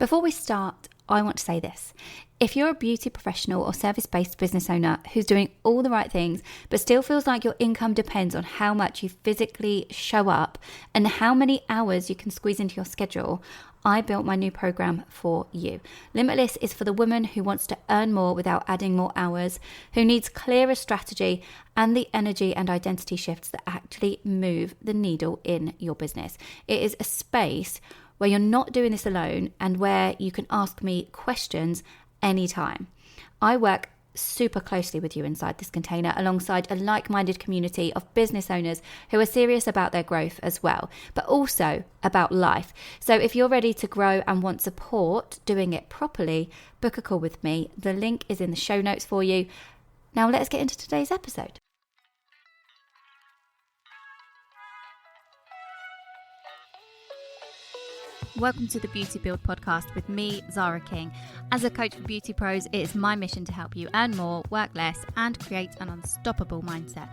Before we start, I want to say this. If you're a beauty professional or service-based business owner who's doing all the right things, but still feels like your income depends on how much you physically show up and how many hours you can squeeze into your schedule, I built my new program for you. Limitless is for the woman who wants to earn more without adding more hours, who needs clearer strategy and the energy and identity shifts that actually move the needle in your business. It is a space where you're not doing this alone and where you can ask me questions anytime. I work super closely with you inside this container alongside a like-minded community of business owners who are serious about their growth as well, but also about life. So if you're ready to grow and want support doing it properly, book a call with me. The link is in the show notes for you. Now let's get into today's episode. Welcome to the Beauty Build podcast with me, Zara King. As a coach for beauty pros, it is my mission to help you earn more, work less, and create an unstoppable mindset.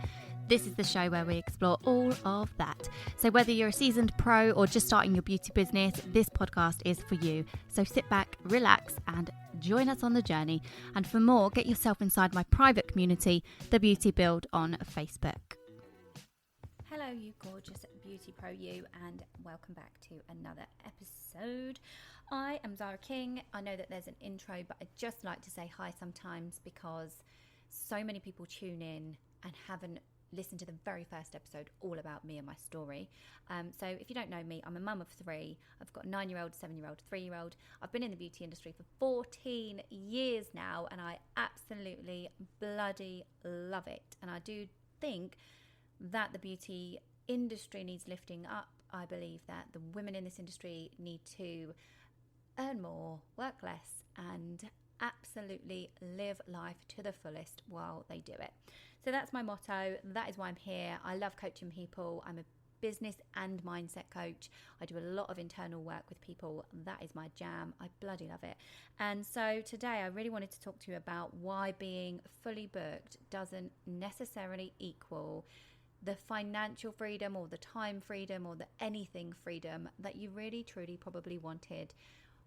This is the show where we explore all of that. So whether you're a seasoned pro or just starting your beauty business, this podcast is for you. So sit back, relax, and join us on the journey. And for more, get yourself inside my private community, the Beauty Build on Facebook. Hello, you gorgeous beauty pro you, and welcome back to another episode. I am Zara King. I know that there's an intro, but I'd just like to say hi sometimes because so many people tune in and haven't listened to the very first episode all about me and my story. So if you don't know me, I'm a mum of three. I've got a 9-year-old, 7-year-old, 3-year-old. I've been in the beauty industry for 14 years now, and I absolutely bloody love it. And I do think that the beauty industry needs lifting up. I believe that the women in this industry need to earn more, work less, and absolutely live life to the fullest while they do it. So that's my motto. That is why I'm here. I love coaching people. I'm a business and mindset coach. I do a lot of internal work with people. That is my jam. I bloody love it. And so today I really wanted to talk to you about why being fully booked doesn't necessarily equal the financial freedom or the time freedom or the anything freedom that you really truly probably wanted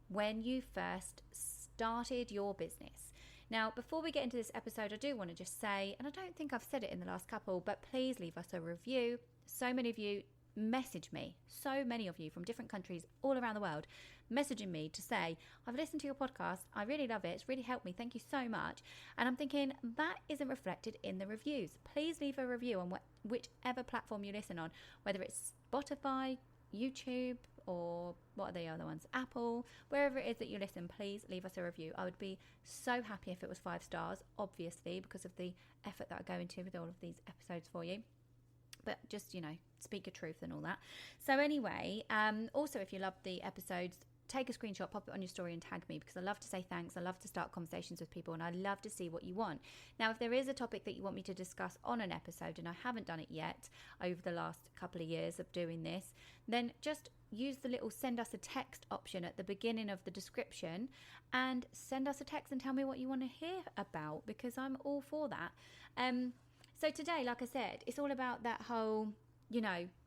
when you first started your business. Now, before we get into this episode, I do want to just say, and I don't think I've said it in the last couple, but please leave us a review. So many of you message me, so many of you from different countries all around the world, messaging me to say, I've listened to your podcast, I really love it, it's really helped me, thank you so much. And I'm thinking, that isn't reflected in the reviews. Please leave a review on whichever platform you listen on, whether it's Spotify, YouTube, or what are the other ones, Apple, wherever it is that you listen, please leave us a review. I would be so happy if it was 5 stars, obviously, because of the effort that I go into with all of these episodes for you. But just, speak your truth and all that. So anyway, also if you love the episodes, take a screenshot, pop it on your story and tag me, because I love to say thanks. I love to start conversations with people, and I love to see what you want. Now, if there is a topic that you want me to discuss on an episode, and I haven't done it yet over the last couple of years of doing this, then just use the little send us a text option at the beginning of the description and send us a text and tell me what you want to hear about, because I'm all for that. So today, like I said, it's all about that whole,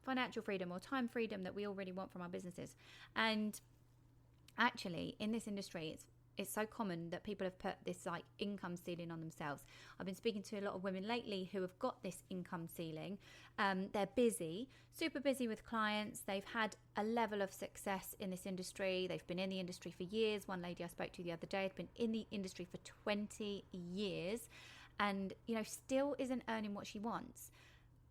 financial freedom or time freedom that we all really want from our businesses. And actually, in this industry, it's so common that people have put this income ceiling on themselves. I've been speaking to a lot of women lately who have got this income ceiling. They're busy, super busy with clients. They've had a level of success in this industry. They've been in the industry for years. One lady I spoke to the other day had been in the industry for 20 years and, still isn't earning what she wants.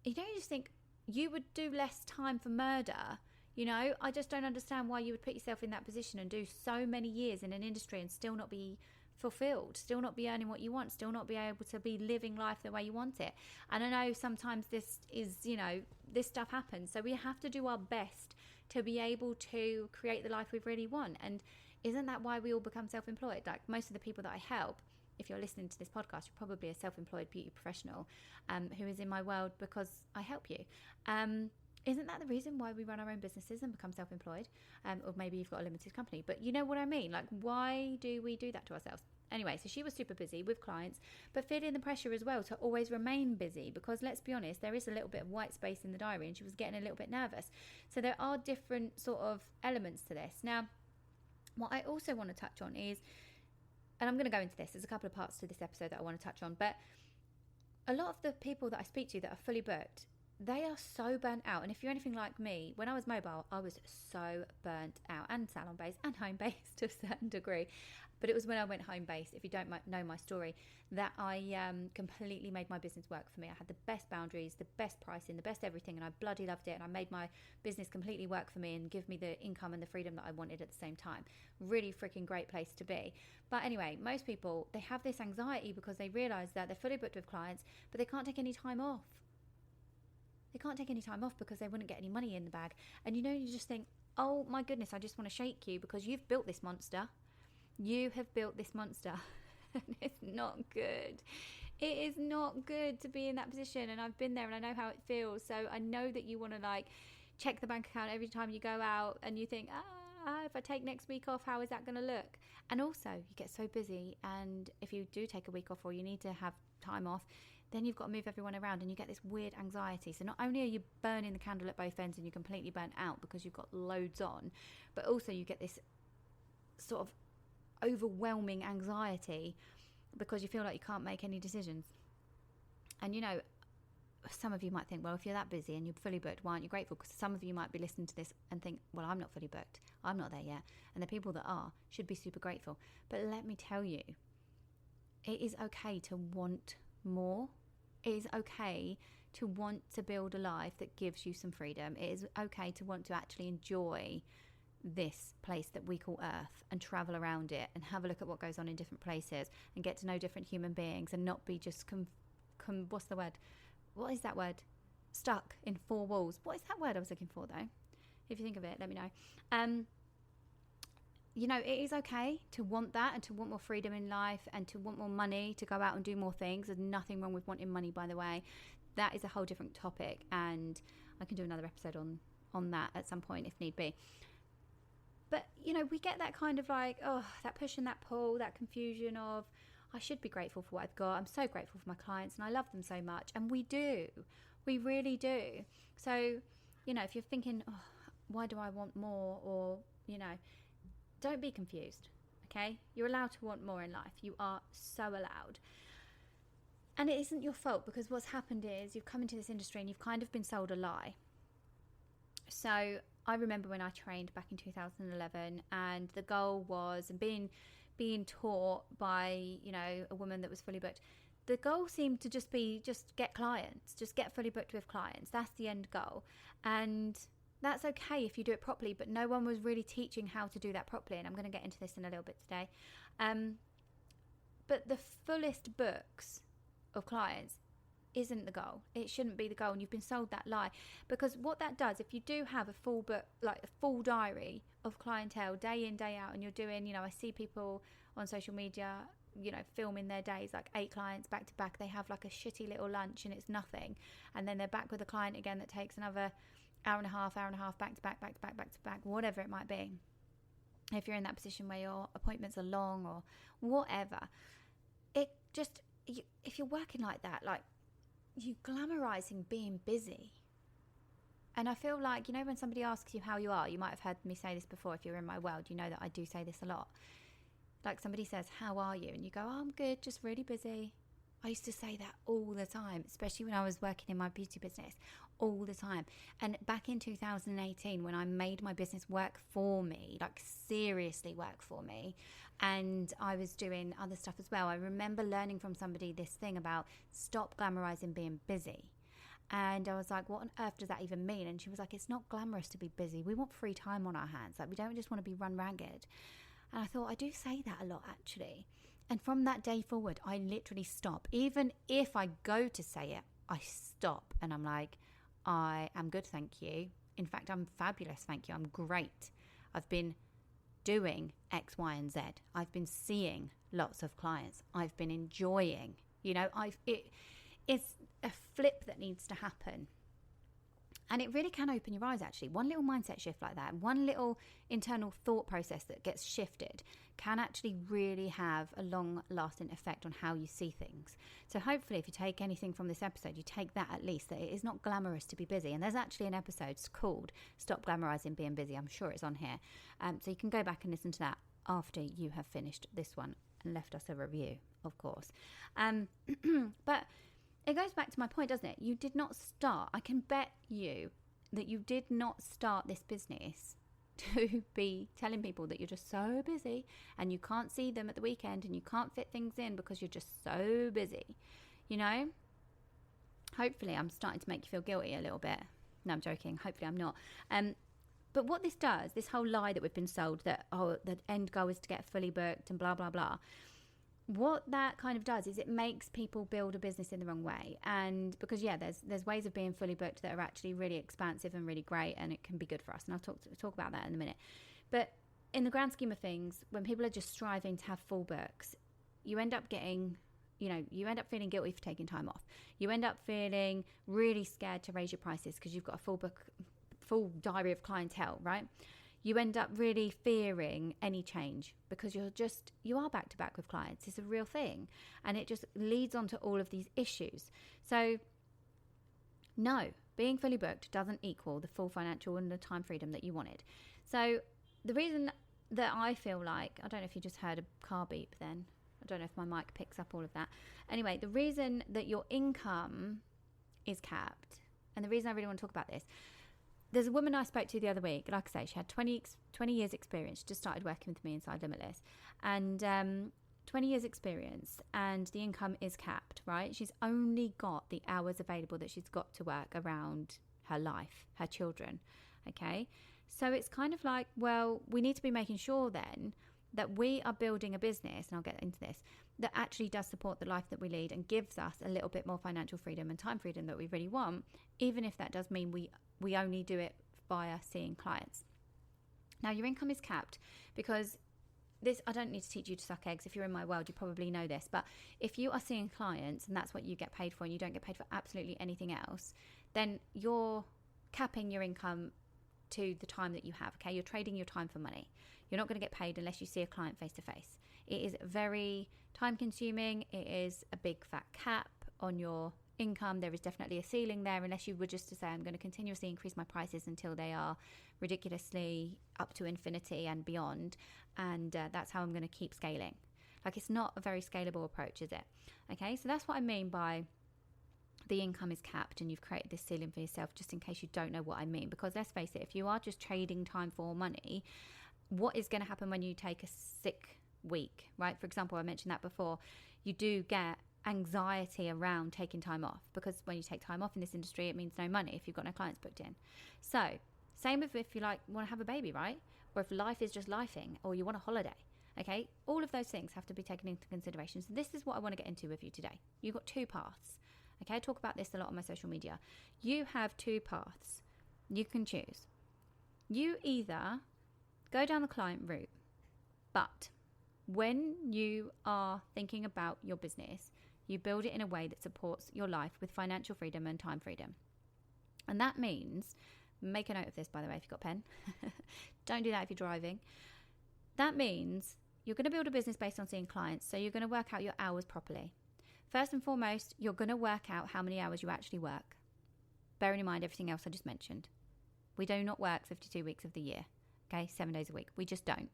You just think you would do less time for murder. I just don't understand why you would put yourself in that position and do so many years in an industry and still not be fulfilled, still not be earning what you want, still not be able to be living life the way you want it. And I know sometimes this is, this stuff happens. So we have to do our best to be able to create the life we really want. And isn't that why we all become self-employed? Like most of the people that I help, if you're listening to this podcast, you're probably a self-employed beauty professional who is in my world because I help you. Isn't that the reason why we run our own businesses and become self-employed? Or maybe you've got a limited company, but you know what I mean? Like, why do we do that to ourselves? Anyway, so she was super busy with clients, but feeling the pressure as well to always remain busy because let's be honest, there is a little bit of white space in the diary and she was getting a little bit nervous. So there are different sort of elements to this. Now, What I also want to touch on is, and I'm going to go into this, there's a couple of parts to this episode that I want to touch on, but a lot of the people that I speak to that are fully booked, they are so burnt out. And if you're anything like me, when I was mobile, I was so burnt out, and salon-based and home-based to a certain degree. But it was when I went home-based, if you don't know my story, that I completely made my business work for me. I had the best boundaries, the best pricing, the best everything, and I bloody loved it. And I made my business completely work for me and give me the income and the freedom that I wanted at the same time. Really freaking great place to be. But anyway, most people, they have this anxiety because they realize that they're fully booked with clients, but they can't take any time off. They can't take any time off because they wouldn't get any money in the bag. And you just think, oh my goodness, I just want to shake you because you've built this monster. You have built this monster. And it's not good. It is not good to be in that position. And I've been there and I know how it feels. So I know that you want to check the bank account every time you go out and you think, if I take next week off, how is that going to look? And also you get so busy, and if you do take a week off or you need to have time off, then you've got to move everyone around and you get this weird anxiety. So not only are you burning the candle at both ends and you're completely burnt out because you've got loads on, but also you get this sort of overwhelming anxiety because you feel like you can't make any decisions. And some of you might think, well, if you're that busy and you're fully booked, why aren't you grateful? Because some of you might be listening to this and think, well, I'm not fully booked. I'm not there yet. And the people that are should be super grateful. But let me tell you, it is okay to want more. It is okay to want to build a life that gives you some freedom. It is okay to want to actually enjoy this place that we call Earth and travel around it and have a look at what goes on in different places and get to know different human beings and not be just what's the word? What is that word? Stuck in four walls. What is that word I was looking for, though? If you think of it, let me know. It is okay to want that and to want more freedom in life and to want more money to go out and do more things. There's nothing wrong with wanting money, by the way. That is a whole different topic, and I can do another episode on that at some point if need be. But, we get that kind of that push and that pull, that confusion of, I should be grateful for what I've got. I'm so grateful for my clients and I love them so much. And we do. We really do. So, if you're thinking, why do I want more? Or, don't be confused. Okay? You're allowed to want more in life. You are so allowed. And it isn't your fault, because what's happened is you've come into this industry and you've kind of been sold a lie. So I remember when I trained back in 2011, and the goal was, and being taught by, a woman that was fully booked, the goal seemed to just be, just get clients, just get fully booked with clients. That's the end goal. And that's okay if you do it properly, but no one was really teaching how to do that properly. And I'm going to get into this in a little bit today. But the fullest books of clients isn't the goal. It shouldn't be the goal, and you've been sold that lie. Because what that does, if you do have a full book, like a full diary of clientele day in, day out, and you're doing, I see people on social media, filming their days, like 8 clients back to back. They have like a shitty little lunch and it's nothing, and then they're back with a client again that takes another hour and a half, back to back, whatever it might be. If you're in that position where your appointments are long or whatever, it just, if you're working like that, you glamorizing being busy. And I feel like, when somebody asks you how you are, you might have heard me say this before. If you're in my world, you know that I do say this a lot. Like somebody says, how are you? And you go, oh, I'm good, just really busy. I used to say that all the time, especially when I was working in my beauty business, all the time. And back in 2018, when I made my business work for me, like seriously work for me, and I was doing other stuff as well, I remember learning from somebody this thing about stop glamorizing being busy. And I was like, what on earth does that even mean? And she was like, it's not glamorous to be busy. We want free time on our hands. Like, we don't just want to be run ragged. And I thought, I do say that a lot, actually. And from that day forward, I literally stop. Even if I go to say it, I stop. And I'm like, I am good, thank you. In fact, I'm fabulous, thank you. I'm great. I've been doing X, Y, and Z. I've been seeing lots of clients. I've been enjoying. It's a flip that needs to happen. And it really can open your eyes, actually. One little mindset shift like that, one little internal thought process that gets shifted can actually really have a long-lasting effect on how you see things. So hopefully if you take anything from this episode, you take that at least, that it is not glamorous to be busy. And there's actually an episode called Stop Glamorizing Being Busy. I'm sure it's on here. So you can go back and listen to that after you have finished this one and left us a review, of course. But it goes back to my point, doesn't it? You did not start. I can bet you that you did not start this business to be telling people that you're just so busy and you can't see them at the weekend and you can't fit things in because you're just so busy. You know, hopefully I'm starting to make you feel guilty a little bit. No, I'm joking. Hopefully I'm not. But what this does, this whole lie that we've been sold that, oh, the end goal is to get fully booked and blah, blah, blah. What that kind of does is it makes people build a business in the wrong way. And because, yeah, there's ways of being fully booked that are actually really expansive and really great, and it can be good for us. And I'll talk about that in a minute. But in the grand scheme of things, when people are just striving to have full books, you end up getting, you end up feeling guilty for taking time off. You end up feeling really scared to raise your prices because you've got a full diary of clientele, right? You end up really fearing any change because you are back to back with clients. It's a real thing. And it just leads on to all of these issues. So no, being fully booked doesn't equal the full financial and the time freedom that you wanted. So the reason that I feel like, I don't know if you just heard a car beep then. I don't know if my mic picks up all of that. Anyway, the reason that your income is capped, and the reason I really want to talk about this, there's a woman I spoke to the other week. Like I say, she had 20 years experience. She just started working with me inside Limitless. And 20 years experience, and the income is capped, right? She's only got the hours available that she's got to work around her life, her children, okay? So it's kind of like, well, we need to be making sure then that we are building a business, and I'll get into this, that actually does support the life that we lead and gives us a little bit more financial freedom and time freedom that we really want, even if that does mean we only do it via seeing clients. Now, your income is capped because this, I don't need to teach you to suck eggs. If you're in my world, you probably know this. But if you are seeing clients and that's what you get paid for and you don't get paid for absolutely anything else, then you're capping your income to the time that you have, okay? You're trading your time for money. You're not going to get paid unless you see a client face to face. It is very time consuming. It is a big fat cap on your income. There is definitely a ceiling there unless you were just to say, I'm going to continuously increase my prices until they are ridiculously up to infinity and beyond, and that's how I'm going to keep scaling. Like, it's not a very scalable approach, is it? Okay, so that's what I mean by the income is capped and you've created this ceiling for yourself, just in case you don't know what I mean. Because let's face it, if you are just trading time for money, what is going to happen when you take a sick week, right? For example, I mentioned that before. You do get anxiety around taking time off, because when you take time off in this industry, it means no money if you've got no clients booked in. So same with if you want to have a baby, right? Or if life is just lifing, or you want a holiday. Okay, all of those things have to be taken into consideration. So this is what I want to get into with you today. You've got two paths. Okay, I talk about this a lot on my social media. You have two paths you can choose. You either go down the client route, but when you are thinking about your business, you build it in a way that supports your life with financial freedom and time freedom. And that means, make a note of this, by the way, if you've got a pen. Don't do that if you're driving. That means you're going to build a business based on seeing clients, so you're going to work out your hours properly. First and foremost, you're going to work out how many hours you actually work, bearing in mind everything else I just mentioned. We do not work 52 weeks of the year, okay, 7 days a week. We just don't.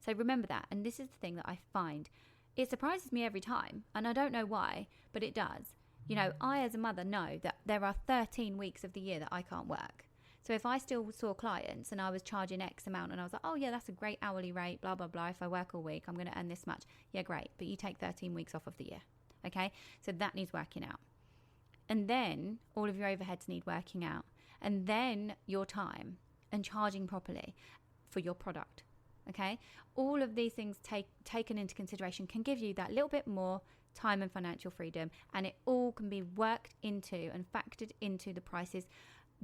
So remember that. And this is the thing that I find, it surprises me every time, and I don't know why, but it does. I as a mother know that there are 13 weeks of the year that I can't work. So if I still saw clients and I was charging X amount and I was like, oh yeah, that's a great hourly rate, blah, blah, blah. If I work all week, I'm going to earn this much. Yeah, great. But you take 13 weeks off of the year. Okay, so that needs working out. And then all of your overheads need working out. And then your time and charging properly for your product. Okay, all of these things taken into consideration can give you that little bit more time and financial freedom. And it all can be worked into and factored into the prices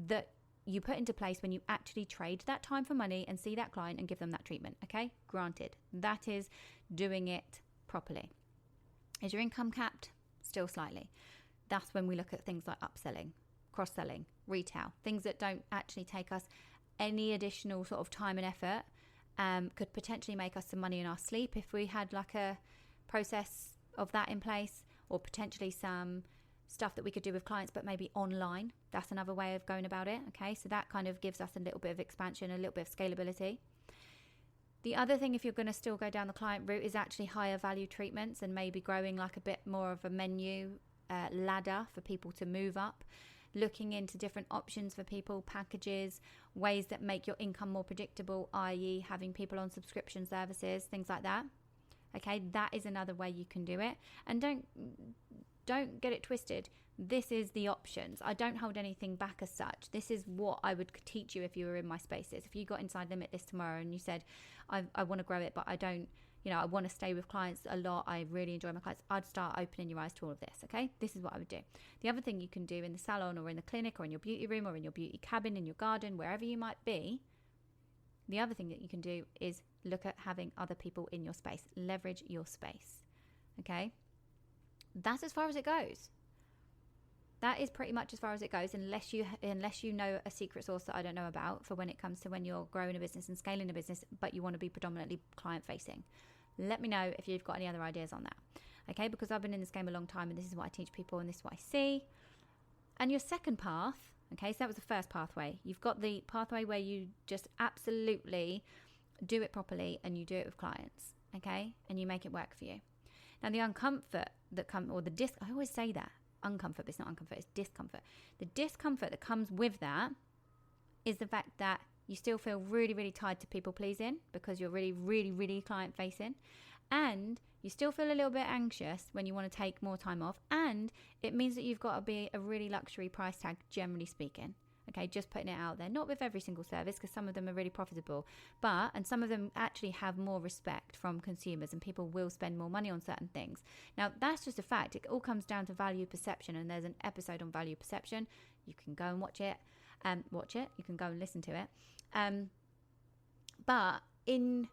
that you put into place when you actually trade that time for money and see that client and give them that treatment. Okay, granted, that is doing it properly. Is your income capped? Still slightly. That's when we look at things like upselling, cross-selling, retail, things that don't actually take us any additional sort of time and effort, could potentially make us some money in our sleep if we had like a process of that in place, or potentially some stuff that we could do with clients, but maybe online. That's another way of going about it. Okay, so that kind of gives us a little bit of expansion, a little bit of scalability. The other thing, if you're going to still go down the client route, is actually higher value treatments and maybe growing like a bit more of a menu ladder for people to move up, looking into different options for people, packages, ways that make your income more predictable, i.e. having people on subscription services, things like that. Okay, that is another way you can do it. And don't get it twisted. This is the options. I don't hold anything back as such. This is what I would teach you if you were in my spaces. If you got inside Limitless tomorrow and you said, I want to grow it, but I don't, I want to stay with clients a lot. I really enjoy my clients. I'd start opening your eyes to all of this. Okay, this is what I would do. The other thing you can do in the salon or in the clinic or in your beauty room or in your beauty cabin, in your garden, wherever you might be, the other thing that you can do is look at having other people in your space. Leverage your space. Okay, that's as far as it goes. That is pretty much as far as it goes, unless you know a secret sauce that I don't know about for when it comes to when you're growing a business and scaling a business, but you want to be predominantly client facing. Let me know if you've got any other ideas on that. Okay, because I've been in this game a long time and this is what I teach people and this is what I see. And your second path, okay, so that was the first pathway. You've got the pathway where you just absolutely do it properly and you do it with clients, okay, and you make it work for you. Now the uncomfort that I always say that, uncomfort, but it's not uncomfort, it's discomfort. The discomfort that comes with that is the fact that you still feel really, really tied to people pleasing because you're really, really, really client facing, and you still feel a little bit anxious when you want to take more time off, and it means that you've got to be a really luxury price tag, generally speaking. Okay, just putting it out there. Not with every single service, because some of them are really profitable, and some of them actually have more respect from consumers and people will spend more money on certain things. Now, that's just a fact. It all comes down to value perception, and there's an episode on value perception. You can go and watch it. You can go and listen to it. But in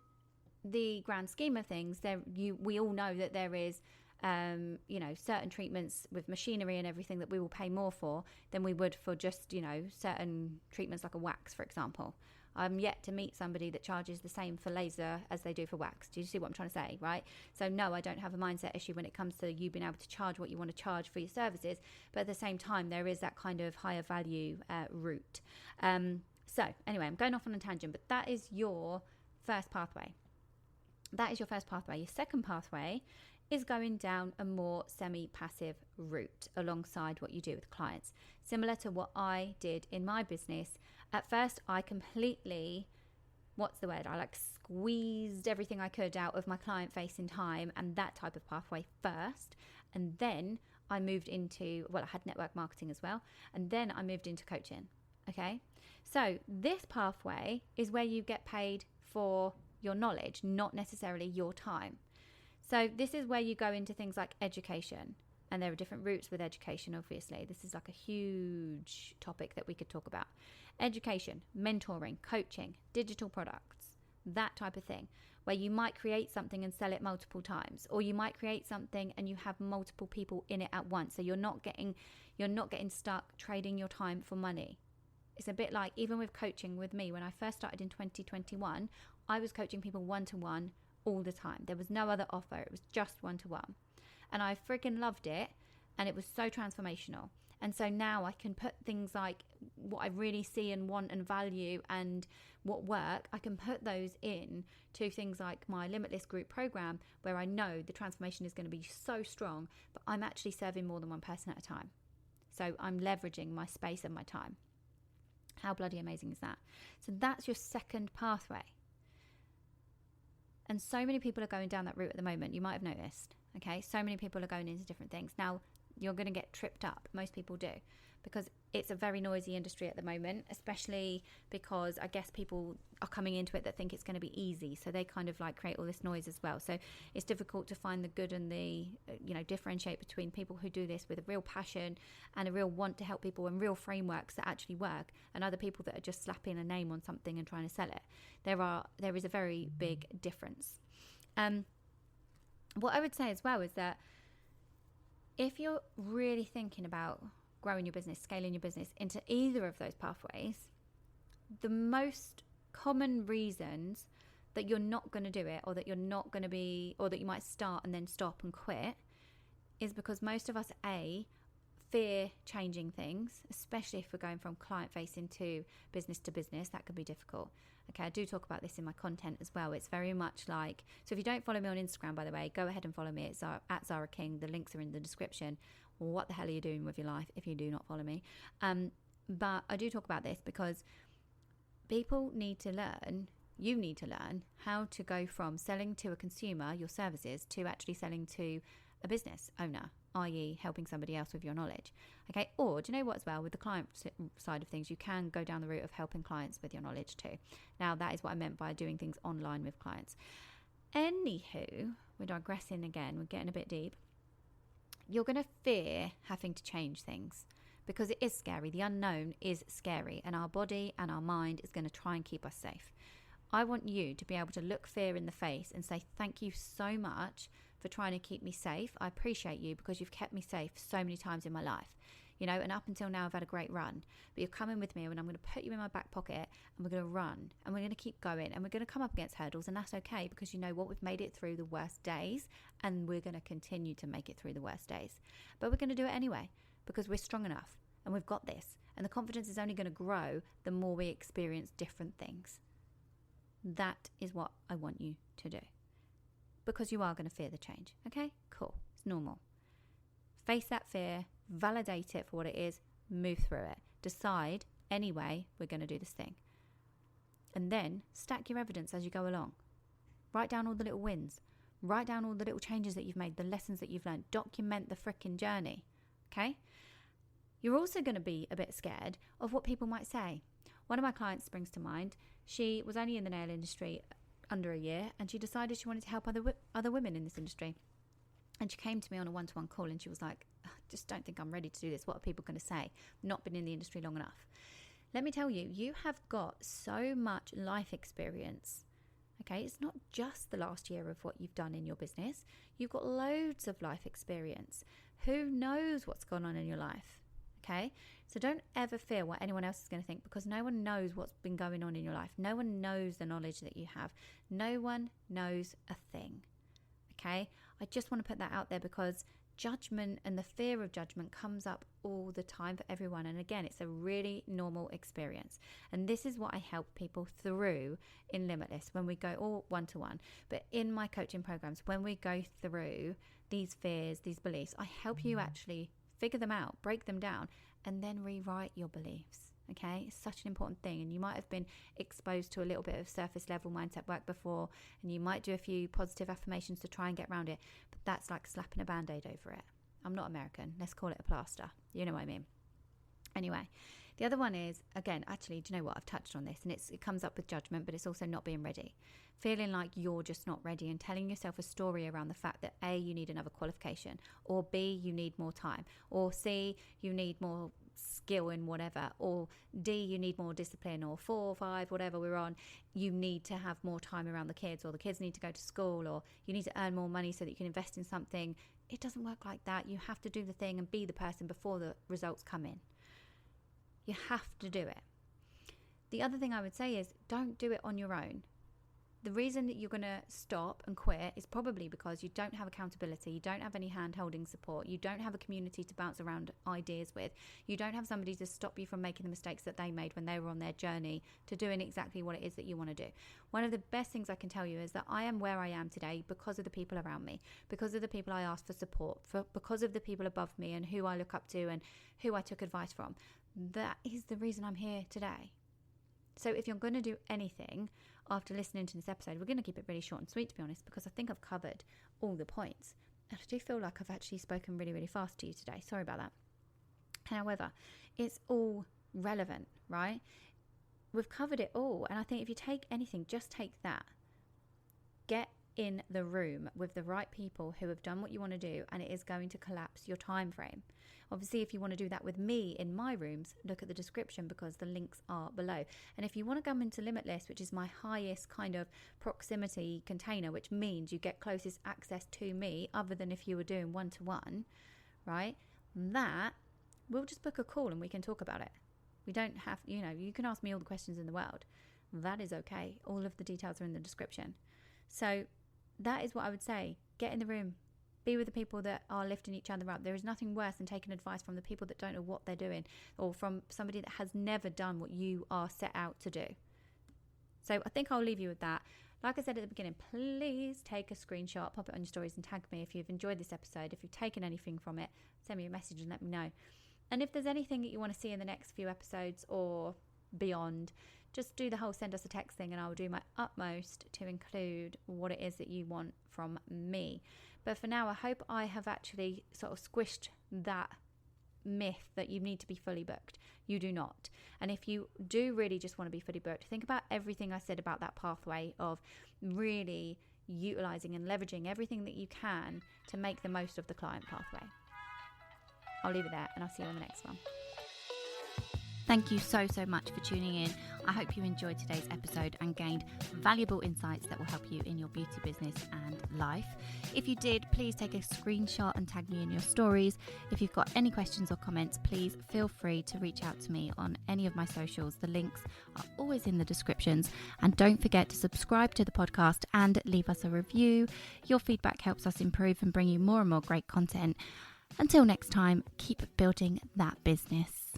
the grand scheme of things, we all know that there is certain treatments with machinery and everything that we will pay more for than we would for just, certain treatments like a wax, for example. I'm yet to meet somebody that charges the same for laser as they do for wax. Do you see what I'm trying to say, right? So no, I don't have a mindset issue when it comes to you being able to charge what you want to charge for your services. But at the same time, there is that kind of higher value route. So anyway, I'm going off on a tangent, but that is your first pathway. Your second pathway is going down a more semi-passive route alongside what you do with clients. Similar to what I did in my business. At first, I completely, I squeezed everything I could out of my client-facing time and that type of pathway first. And then I moved into, I had network marketing as well. And then I moved into coaching. Okay. So this pathway is where you get paid for your knowledge, not necessarily your time. So this is where you go into things like education, and there are different routes with education, obviously. This is like a huge topic that we could talk about. Education, mentoring, coaching, digital products, that type of thing, where you might create something and sell it multiple times, or you might create something and you have multiple people in it at once. So you're not getting stuck trading your time for money. It's a bit like, even with coaching with me, when I first started in 2021, I was coaching people one-to-one all the time. There was no other offer. It was just one-to-one. And I freaking loved it. And it was so transformational. And so now I can put things like what I really see and want and value and what work, I can put those in to things like my Limitless group program, where I know the transformation is going to be so strong, but I'm actually serving more than one person at a time. So I'm leveraging my space and my time. How bloody amazing is that? So that's your second pathway. And so many people are going down that route at the moment. You might have noticed, okay? So many people are going into different things. Now, you're going to get tripped up. Most people do, because it's a very noisy industry at the moment, especially because I guess people are coming into it that think it's going to be easy. So they kind of like create all this noise as well. So it's difficult to find the good and the, differentiate between people who do this with a real passion and a real want to help people and real frameworks that actually work, and other people that are just slapping a name on something and trying to sell it. There is a very big difference. What I would say as well is that if you're really thinking about growing your business, scaling your business into either of those pathways, the most common reasons that you're not going to do it, or that you're not going to be, or that you might start and then stop and quit, is because most of us, fear changing things, especially if we're going from client facing to business. That could be difficult. Okay, I do talk about this in my content as well. It's very much like, so if you don't follow me on Instagram, by the way, go ahead and follow me. It's at Zara King. The links are in the description. What the hell are you doing with your life if you do not follow me? But I do talk about this because people need to learn, you need to learn how to go from selling to a consumer your services to actually selling to a business owner, i.e. helping somebody else with your knowledge. Okay, or do you know what as well, with the client side of things, you can go down the route of helping clients with your knowledge too. Now, that is what I meant by doing things online with clients. Anywho, we're digressing again, we're getting a bit deep. You're going to fear having to change things because it is scary. The unknown is scary, and our body and our mind is going to try and keep us safe. I want you to be able to look fear in the face and say, thank you so much for trying to keep me safe. I appreciate you because you've kept me safe so many times in my life. You know, and up until now, I've had a great run. But you're coming with me, and I'm going to put you in my back pocket, and we're going to run, and we're going to keep going, and we're going to come up against hurdles, and that's okay because you know what? We've made it through the worst days, and we're going to continue to make it through the worst days. But we're going to do it anyway because we're strong enough, and we've got this. And the confidence is only going to grow the more we experience different things. That is what I want you to do. Because you are going to fear the change. Okay? Cool. It's normal. Face that fear. Validate it for what it is. Move through it. Decide, anyway, we're going to do this thing. And then stack your evidence as you go along. Write down all the little wins. Write down all the little changes that you've made, the lessons that you've learned. Document the frickin' journey. Okay? You're also going to be a bit scared of what people might say. One of my clients springs to mind. She was only in the nail industry under a year, and she decided she wanted to help other women in this industry. And she came to me on a one-to-one call, and she was like, I just don't think I'm ready to do this. What are people going to say? Not been in the industry long enough. Let me tell you, you have got so much life experience. Okay, it's not just the last year of what you've done in your business. You've got loads of life experience. Who knows what's gone on in your life? Okay, so don't ever fear what anyone else is going to think, because no one knows what's been going on in your life. No one knows the knowledge that you have. No one knows a thing. Okay, I just want to put that out there because judgment and the fear of judgment comes up all the time for everyone. And again, it's a really normal experience. And this is what I help people through in Limitless when we go all one-to-one. But in my coaching programs, when we go through these fears, these beliefs, I help you actually figure them out, break them down, and then rewrite your beliefs. Okay, it's such an important thing. And you might have been exposed to a little bit of surface level mindset work before, and you might do a few positive affirmations to try and get around it, but that's like slapping a band-aid over it. I'm not American, let's call it a plaster. You know what I mean? Anyway, the other one is, again, actually, do you know what? I've touched on this, and it comes up with judgment, but it's also not being ready. Feeling like you're just not ready and telling yourself a story around the fact that A, you need another qualification, or B, you need more time, or C, you need more skill in whatever, or D, you need more discipline, or 4 or 5, whatever we're on, you need to have more time around the kids, or the kids need to go to school, or you need to earn more money so that you can invest in something. It doesn't work like that. You have to do the thing and be the person before the results come in. You have to do it. The other thing I would say is don't do it on your own. The reason that you're going to stop and quit is probably because you don't have accountability, you don't have any hand-holding support, you don't have a community to bounce around ideas with, you don't have somebody to stop you from making the mistakes that they made when they were on their journey to doing exactly what it is that you want to do. One of the best things I can tell you is that I am where I am today because of the people around me, because of the people I asked for support, because of the people above me and who I look up to and who I took advice from. That is the reason I'm here today. So if you're going to do anything after listening to this episode, we're going to keep it really short and sweet, to be honest, because I think I've covered all the points. And I do feel like I've actually spoken really, really fast to you today. Sorry about that. However, it's all relevant, right? We've covered it all. And I think if you take anything, just take that. Get in the room with the right people who have done what you want to do, and it is going to collapse your time frame. Obviously, if you want to do that with me in my rooms, look at the description because the links are below. And if you want to come into Limitless, which is my highest kind of proximity container, which means you get closest access to me other than if you were doing one-to-one, right? That, we'll just book a call and we can talk about it. We don't have, you can ask me all the questions in the world. that is okay. All of the details are in the description. So that is what I would say. Get in the room. Be with the people that are lifting each other up. There is nothing worse than taking advice from the people that don't know what they're doing, or from somebody that has never done what you are set out to do. So I think I'll leave you with that. Like I said at the beginning, please take a screenshot, pop it on your stories and tag me if you've enjoyed this episode. If you've taken anything from it, send me a message and let me know. And if there's anything that you want to see in the next few episodes or beyond, just do the whole send us a text thing and I will do my utmost to include what it is that you want from me. But for now, I hope I have actually sort of squished that myth that you need to be fully booked. You do not. And if you do really just want to be fully booked, think about everything I said about that pathway of really utilizing and leveraging everything that you can to make the most of the client pathway. I'll leave it there and I'll see you in the next one. Thank you so much for tuning in. I hope you enjoyed today's episode and gained valuable insights that will help you in your beauty business and life. If you did, please take a screenshot and tag me in your stories. If you've got any questions or comments, please feel free to reach out to me on any of my socials. The links are always in the descriptions. And don't forget to subscribe to the podcast and leave us a review. Your feedback helps us improve and bring you more and more great content. Until next time, keep building that business.